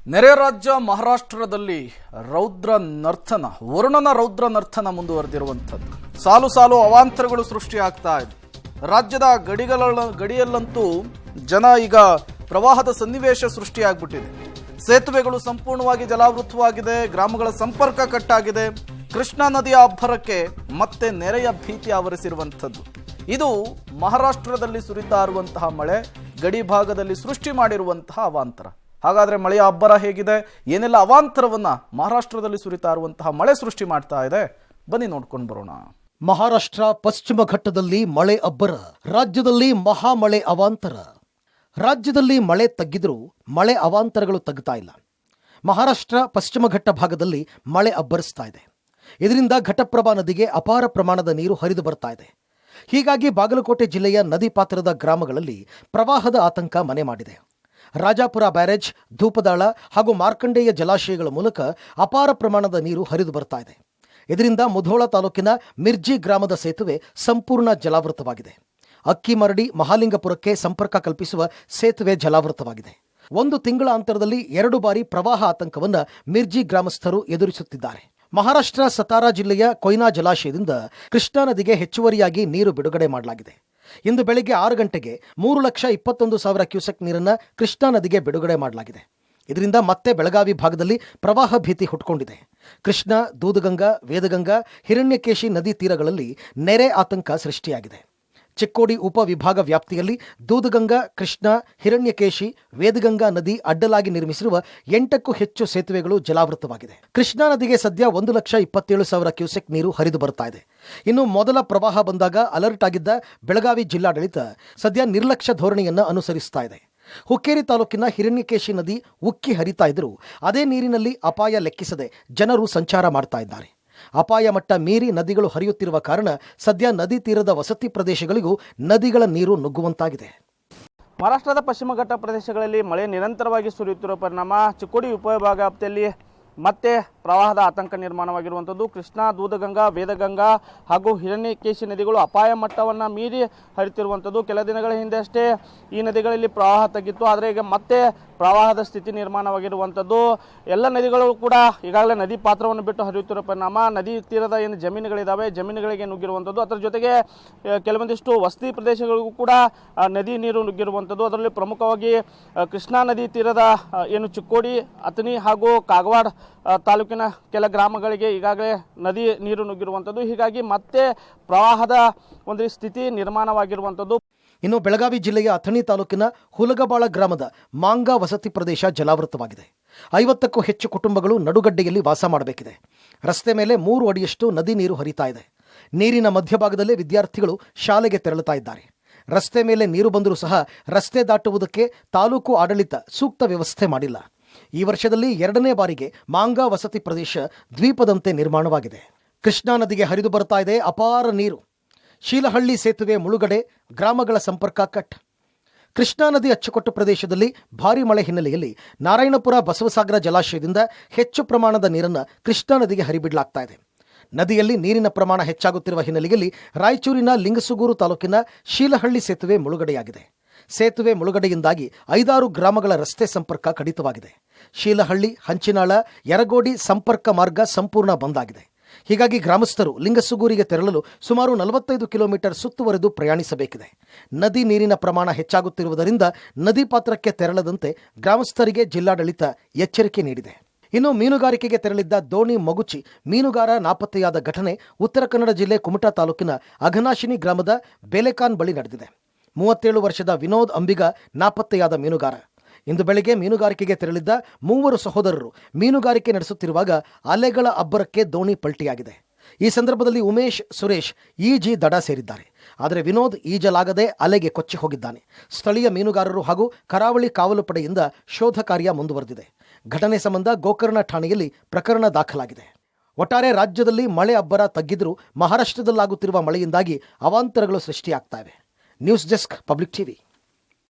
ನೆರೆ ರಾಜ್ಯ ಮಹಾರಾಷ್ಟ್ರದಲ್ಲಿ ರೌದ್ರ ನರ್ತನ ವರುಣನ ರೌದ್ರ ನರ್ತನ ಮುಂದುವರೆದಿರುವಂಥದ್ದು. ಸಾಲು ಸಾಲು ಅವಾಂತರಗಳು ಸೃಷ್ಟಿಯಾಗ್ತಾ ಇದೆ. ರಾಜ್ಯದ ಗಡಿಯಲ್ಲಂತೂ ಜನ ಈಗ ಪ್ರವಾಹದ ಸನ್ನಿವೇಶ ಸೃಷ್ಟಿಯಾಗ್ಬಿಟ್ಟಿದೆ. ಸೇತುವೆಗಳು ಸಂಪೂರ್ಣವಾಗಿ ಜಲಾವೃತವಾಗಿದೆ, ಗ್ರಾಮಗಳ ಸಂಪರ್ಕ ಕಟ್ಟಾಗಿದೆ. ಕೃಷ್ಣಾ ನದಿಯ ಅಬ್ಬರಕ್ಕೆ ಮತ್ತೆ ನೆರೆಯ ಭೀತಿ ಆವರಿಸಿರುವಂಥದ್ದು. ಇದು ಮಹಾರಾಷ್ಟ್ರದಲ್ಲಿ ಸುರಿತಾ ಇರುವಂತಹ ಮಳೆ ಗಡಿ ಭಾಗದಲ್ಲಿ ಸೃಷ್ಟಿ ಮಾಡಿರುವಂತಹ ಅವಾಂತರ. ಹಾಗಾದ್ರೆ ಮಳೆಯ ಅಬ್ಬರ ಹೇಗಿದೆ, ಏನೆಲ್ಲ ಅವಾಂತರವನ್ನ ಮಹಾರಾಷ್ಟ್ರದಲ್ಲಿ ಸುರಿತಾ ಇರುವಂತಹ ಮಳೆ ಸೃಷ್ಟಿ ಮಾಡ್ತಾ ಇದೆ, ಬನ್ನಿ ನೋಡ್ಕೊಂಡು ಬರೋಣ. ಮಹಾರಾಷ್ಟ್ರ ಪಶ್ಚಿಮ ಘಟ್ಟದಲ್ಲಿ ಮಳೆ ಅಬ್ಬರ, ರಾಜ್ಯದಲ್ಲಿ ಮಹಾಮಳೆ ಅವಾಂತರ. ರಾಜ್ಯದಲ್ಲಿ ಮಳೆ ತಗ್ಗಿದ್ರೂ ಮಳೆ ಅವಾಂತರಗಳು ತಗ್ತಾ ಇಲ್ಲ. ಮಹಾರಾಷ್ಟ್ರ ಪಶ್ಚಿಮ ಘಟ್ಟ ಭಾಗದಲ್ಲಿ ಮಳೆ ಅಬ್ಬರಿಸ್ತಾ ಇದೆ. ಇದರಿಂದ ಘಟಪ್ರಭಾ ನದಿಗೆ ಅಪಾರ ಪ್ರಮಾಣದ ನೀರು ಹರಿದು ಬರ್ತಾ ಇದೆ. ಹೀಗಾಗಿ ಬಾಗಲಕೋಟೆ ಜಿಲ್ಲೆಯ ನದಿ ಪಾತ್ರದ ಗ್ರಾಮಗಳಲ್ಲಿ ಪ್ರವಾಹದ ಆತಂಕ ಮನೆ ಮಾಡಿದೆ. ರಾಜಾಪುರ ಬ್ಯಾರೇಜ್, ಧೂಪದಾಳ ಹಾಗೂ ಮಾರ್ಕಂಡೇಯ ಜಲಾಶಯಗಳ ಮೂಲಕ ಅಪಾರ ಪ್ರಮಾಣದ ನೀರು ಹರಿದು ಬರ್ತಾ ಇದೆ. ಇದರಿಂದ ಮುಧೋಳ ತಾಲೂಕಿನ ಮಿರ್ಜಿ ಗ್ರಾಮದ ಸೇತುವೆ ಸಂಪೂರ್ಣ ಜಲಾವೃತವಾಗಿದೆ. ಅಕ್ಕಿಮರಡಿ ಮಹಾಲಿಂಗಪುರಕ್ಕೆ ಸಂಪರ್ಕ ಕಲ್ಪಿಸುವ ಸೇತುವೆ ಜಲಾವೃತವಾಗಿದೆ. 1 ತಿಂಗಳ ಅಂತರದಲ್ಲಿ 2 ಬಾರಿ ಪ್ರವಾಹ ಆತಂಕವನ್ನು ಮಿರ್ಜಿ ಗ್ರಾಮಸ್ಥರು ಎದುರಿಸುತ್ತಿದ್ದಾರೆ. ಮಹಾರಾಷ್ಟ್ರ ಸತಾರಾ ಜಿಲ್ಲೆಯ ಕೊಯ್ನಾ ಜಲಾಶಯದಿಂದ ಕೃಷ್ಣಾ ನದಿಗೆ ಹೆಚ್ಚುವರಿಯಾಗಿ ನೀರು ಬಿಡುಗಡೆ ಮಾಡಲಾಗಿದೆ. ಇಂದು ಬೆಳಗ್ಗೆ 6 ಗಂಟೆಗೆ 3,21,000 ಕ್ಯೂಸೆಕ್ ನೀರನ್ನು ಕೃಷ್ಣಾ ನದಿಗೆ ಬಿಡುಗಡೆ ಮಾಡಲಾಗಿದೆ. ಇದರಿಂದ ಮತ್ತೆ ಬೆಳಗಾವಿ ಭಾಗದಲ್ಲಿ ಪ್ರವಾಹ ಭೀತಿ ಹುಟ್ಟುಕೊಂಡಿದೆ. ಕೃಷ್ಣಾ, ದೂದಗಂಗಾ, ವೇದಗಂಗಾ, ಹಿರಣ್ಯಕೇಶಿ ನದಿ ತೀರಗಳಲ್ಲಿ ನೆರೆ ಆತಂಕ ಸೃಷ್ಟಿಯಾಗಿದೆ. ಚಿಕ್ಕೋಡಿ ಉಪವಿಭಾಗ ವ್ಯಾಪ್ತಿಯಲ್ಲಿ ದೂದಗಂಗಾ, ಕೃಷ್ಣಾ, ಹಿರಣ್ಯಕೇಶಿ, ವೇದಗಂಗಾ ನದಿ ಅಡ್ಡಲಾಗಿ ನಿರ್ಮಿಸಿರುವ 8ಕ್ಕೂ ಹೆಚ್ಚು ಸೇತುವೆಗಳು ಜಲಾವೃತವಾಗಿದೆ. ಕೃಷ್ಣಾ ನದಿಗೆ ಸದ್ಯ 1,27,000 ಕ್ಯೂಸೆಕ್ ನೀರು ಹರಿದು ಬರ್ತಾ ಇದೆ. ಇನ್ನು ಮೊದಲ ಪ್ರವಾಹ ಬಂದಾಗ ಅಲರ್ಟ್ ಆಗಿದ್ದ ಬೆಳಗಾವಿ ಜಿಲ್ಲಾಡಳಿತ ಸದ್ಯ ನಿರ್ಲಕ್ಷ್ಯ ಧೋರಣೆಯನ್ನು ಅನುಸರಿಸ್ತಾ ಇದೆ. ಹುಕ್ಕೇರಿ ತಾಲೂಕಿನ ಹಿರಣ್ಯಕೇಶಿ ನದಿ ಉಕ್ಕಿ ಹರಿತಾ ಇದ್ದರೂ ಅದೇ ನೀರಿನಲ್ಲಿ ಅಪಾಯ ಲೆಕ್ಕಿಸದೆ ಜನರು ಸಂಚಾರ ಮಾಡ್ತಾ ಇದ್ದಾರೆ. ಅಪಾಯ ಮಟ್ಟ ಮೀರಿ ನದಿಗಳು ಹರಿಯುತ್ತಿರುವ ಕಾರಣ ಸದ್ಯ ನದಿ ತೀರದ ವಸತಿ ಪ್ರದೇಶಗಳಿಗೂ ನದಿಗಳ ನೀರು ನುಗ್ಗುವಂತಾಗಿದೆ. ಮಹಾರಾಷ್ಟ್ರದ ಪಶ್ಚಿಮ ಘಟ್ಟ ಪ್ರದೇಶಗಳಲ್ಲಿ ಮಳೆ ನಿರಂತರವಾಗಿ ಸುರಿಯುತ್ತಿರುವ ಪರಿಣಾಮ ಚಿಕ್ಕೋಡಿ ಉಪವಿಭಾಗ ವ್ಯಾಪ್ತಿಯಲ್ಲಿ ಮತ್ತೆ ಪ್ರವಾಹದ ಆತಂಕ ನಿರ್ಮಾಣವಾಗಿರುವಂಥದ್ದು. ಕೃಷ್ಣಾ, ದೂದಗಂಗಾ, ವೇದಗಂಗಾ ಹಾಗೂ ಹಿರಣ್ಯಕೇಶಿ ನದಿಗಳು ಅಪಾಯ ಮಟ್ಟವನ್ನು ಮೀರಿ ಹರಿತಿರುವಂಥದ್ದು. ಕೆಲ ದಿನಗಳ ಹಿಂದೆ ಅಷ್ಟೇ ಈ ನದಿಗಳಲ್ಲಿ ಪ್ರವಾಹ ತಗ್ಗಿತ್ತು, ಆದರೆ ಈಗ ಮತ್ತೆ ಪ್ರವಾಹದ ಸ್ಥಿತಿ ನಿರ್ಮಾಣವಾಗಿರುವಂಥದ್ದು. ಎಲ್ಲ ನದಿಗಳು ಕೂಡ ಈಗಾಗಲೇ ನದಿ ಪಾತ್ರವನ್ನು ಬಿಟ್ಟು ಹರಿಯುತ್ತಿರುವ ಪರಿಣಾಮ ನದಿ ತೀರದ ಏನು ಜಮೀನುಗಳಿದ್ದಾವೆ, ಜಮೀನುಗಳಿಗೆ ನುಗ್ಗಿರುವಂಥದ್ದು. ಅದರ ಜೊತೆಗೆ ಕೆಲವೊಂದಿಷ್ಟು ವಸತಿ ಪ್ರದೇಶಗಳಿಗೂ ಕೂಡ ನದಿ ನೀರು ನುಗ್ಗಿರುವಂಥದ್ದು. ಅದರಲ್ಲಿ ಪ್ರಮುಖವಾಗಿ ಕೃಷ್ಣಾ ನದಿ ತೀರದ ಏನು ಚಿಕ್ಕೋಡಿ, ಅತನಿ ಹಾಗೂ ಕಾಗವಾಡ ತಾಲೂಕಿನ ಕೆಲ ಗ್ರಾಮಗಳಿಗೆ ಈಗಾಗಲೇ ನದಿ ನೀರು ನುಗ್ಗಿರುವಂಥದ್ದು. ಹೀಗಾಗಿ ಮತ್ತೆ ಪ್ರವಾಹದ ಒಂದು ಸ್ಥಿತಿ ನಿರ್ಮಾಣವಾಗಿರುವಂಥದ್ದು. ಇನ್ನು ಬೆಳಗಾವಿ ಜಿಲ್ಲೆಯ ಅಥಣಿ ತಾಲೂಕಿನ ಹುಲಗಬಾಳ ಗ್ರಾಮದ ಮಾಂಗಾ ವಸತಿ ಪ್ರದೇಶ ಜಲಾವೃತವಾಗಿದೆ. 50ಕ್ಕೂ ಹೆಚ್ಚು ಕುಟುಂಬಗಳು ನಡುಗಡ್ಡೆಯಲ್ಲಿ ವಾಸ ಮಾಡಬೇಕಿದೆ. ರಸ್ತೆ ಮೇಲೆ 3 ಅಡಿಯಷ್ಟು ನದಿ ನೀರು ಹರಿತಾ ಇದೆ. ನೀರಿನ ಮಧ್ಯಭಾಗದಲ್ಲೇ ವಿದ್ಯಾರ್ಥಿಗಳು ಶಾಲೆಗೆ ತೆರಳುತ್ತಾ ಇದ್ದಾರೆ. ರಸ್ತೆ ಮೇಲೆ ನೀರು ಬಂದರೂ ಸಹ ರಸ್ತೆ ದಾಟುವುದಕ್ಕೆ ತಾಲೂಕು ಆಡಳಿತ ಸೂಕ್ತ ವ್ಯವಸ್ಥೆ ಮಾಡಿಲ್ಲ. ಈ ವರ್ಷದಲ್ಲಿ 2ನೇ ಬಾರಿಗೆ ಮಾಂಗಾ ವಸತಿ ಪ್ರದೇಶ ದ್ವೀಪದಂತೆ ನಿರ್ಮಾಣವಾಗಿದೆ. ಕೃಷ್ಣಾ ನದಿಗೆ ಹರಿದು ಬರ್ತಾ ಇದೆ ಅಪಾರ ನೀರು. ಶೀಲಹಳ್ಳಿ ಸೇತುವೆ ಮುಳುಗಡೆ, ಗ್ರಾಮಗಳ ಸಂಪರ್ಕ ಕಟ್. ಕೃಷ್ಣಾ ನದಿ ಅಚ್ಚುಕಟ್ಟು ಪ್ರದೇಶದಲ್ಲಿ ಭಾರೀ ಮಳೆ ಹಿನ್ನೆಲೆಯಲ್ಲಿ ನಾರಾಯಣಪುರ ಬಸವಸಾಗರ ಜಲಾಶಯದಿಂದ ಹೆಚ್ಚು ಪ್ರಮಾಣದ ನೀರನ್ನು ಕೃಷ್ಣಾ ನದಿಗೆ ಹರಿಬಿಡಲಾಗ್ತಾ ಇದೆ. ನದಿಯಲ್ಲಿ ನೀರಿನ ಪ್ರಮಾಣ ಹೆಚ್ಚಾಗುತ್ತಿರುವ ಹಿನ್ನೆಲೆಯಲ್ಲಿ ರಾಯಚೂರಿನ ಲಿಂಗಸುಗೂರು ತಾಲೂಕಿನ ಶೀಲಹಳ್ಳಿ ಸೇತುವೆ ಮುಳುಗಡೆಯಾಗಿದೆ. ಸೇತುವೆ ಮುಳುಗಡೆಯಿಂದಾಗಿ 5-6 ಗ್ರಾಮಗಳ ರಸ್ತೆ ಸಂಪರ್ಕ ಕಡಿತವಾಗಿದೆ. ಶೀಲಹಳ್ಳಿ, ಹಂಚಿನಾಳ, ಯರಗೋಡಿ ಸಂಪರ್ಕ ಮಾರ್ಗ ಸಂಪೂರ್ಣ ಬಂದ್ ಆಗಿದೆ. ಹೀಗಾಗಿ ಗ್ರಾಮಸ್ಥರು ಲಿಂಗಸುಗೂರಿಗೆ ತೆರಳಲು ಸುಮಾರು 45 ಕಿಲೋಮೀಟರ್ ಸುತ್ತುವರೆದು ಪ್ರಯಾಣಿಸಬೇಕಿದೆ. ನದಿ ನೀರಿನ ಪ್ರಮಾಣ ಹೆಚ್ಚಾಗುತ್ತಿರುವುದರಿಂದ ನದಿ ಪಾತ್ರಕ್ಕೆ ತೆರಳದಂತೆ ಗ್ರಾಮಸ್ಥರಿಗೆ ಜಿಲ್ಲಾಡಳಿತ ಎಚ್ಚರಿಕೆ ನೀಡಿದೆ. ಇನ್ನು ಮೀನುಗಾರಿಕೆಗೆ ತೆರಳಿದ್ದ ದೋಣಿ ಮಗುಚಿ ಮೀನುಗಾರ ನಾಪತ್ತೆಯಾದ ಘಟನೆ ಉತ್ತರ ಕನ್ನಡ ಜಿಲ್ಲೆ ಕುಮಟಾ ತಾಲೂಕಿನ ಅಘನಾಶಿನಿ ಗ್ರಾಮದ ಬೇಲೆಕಾನ್ ಬಳಿ ನಡೆದಿದೆ. 37 ವರ್ಷದ ವಿನೋದ್ ಅಂಬಿಗ ನಾಪತ್ತೆಯಾದ ಮೀನುಗಾರ. ಇಂದು ಬೆಳಗ್ಗೆ ಮೀನುಗಾರಿಕೆಗೆ ತೆರಳಿದ್ದ 3 ಸಹೋದರರು ಮೀನುಗಾರಿಕೆ ನಡೆಸುತ್ತಿರುವಾಗ ಅಲೆಗಳ ಅಬ್ಬರಕ್ಕೆ ದೋಣಿ ಪಲ್ಟಿಯಾಗಿದೆ. ಈ ಸಂದರ್ಭದಲ್ಲಿ ಉಮೇಶ್, ಸುರೇಶ್ ಈಜಿ ದಡ ಸೇರಿದ್ದಾರೆ. ಆದರೆ ವಿನೋದ್ ಈಜಲಾಗದೆ ಅಲೆಗೆ ಕೊಚ್ಚಿ ಹೋಗಿದ್ದಾನೆ. ಸ್ಥಳೀಯ ಮೀನುಗಾರರು ಹಾಗೂ ಕರಾವಳಿ ಕಾವಲು ಪಡೆಯಿಂದ ಶೋಧ ಕಾರ್ಯ ಮುಂದುವರೆದಿದೆ. ಘಟನೆ ಸಂಬಂಧ ಗೋಕರ್ಣ ಠಾಣೆಯಲ್ಲಿ ಪ್ರಕರಣ ದಾಖಲಾಗಿದೆ. ಒಟ್ಟಾರೆ ರಾಜ್ಯದಲ್ಲಿ ಮಳೆ ಅಬ್ಬರ ತಗ್ಗಿದ್ರೂ ಮಹಾರಾಷ್ಟ್ರದಲ್ಲಾಗುತ್ತಿರುವ ಮಳೆಯಿಂದಾಗಿ ಅವಾಂತರಗಳು ಸೃಷ್ಟಿಯಾಗ್ತಾ ಇವೆ. News desk, public TV.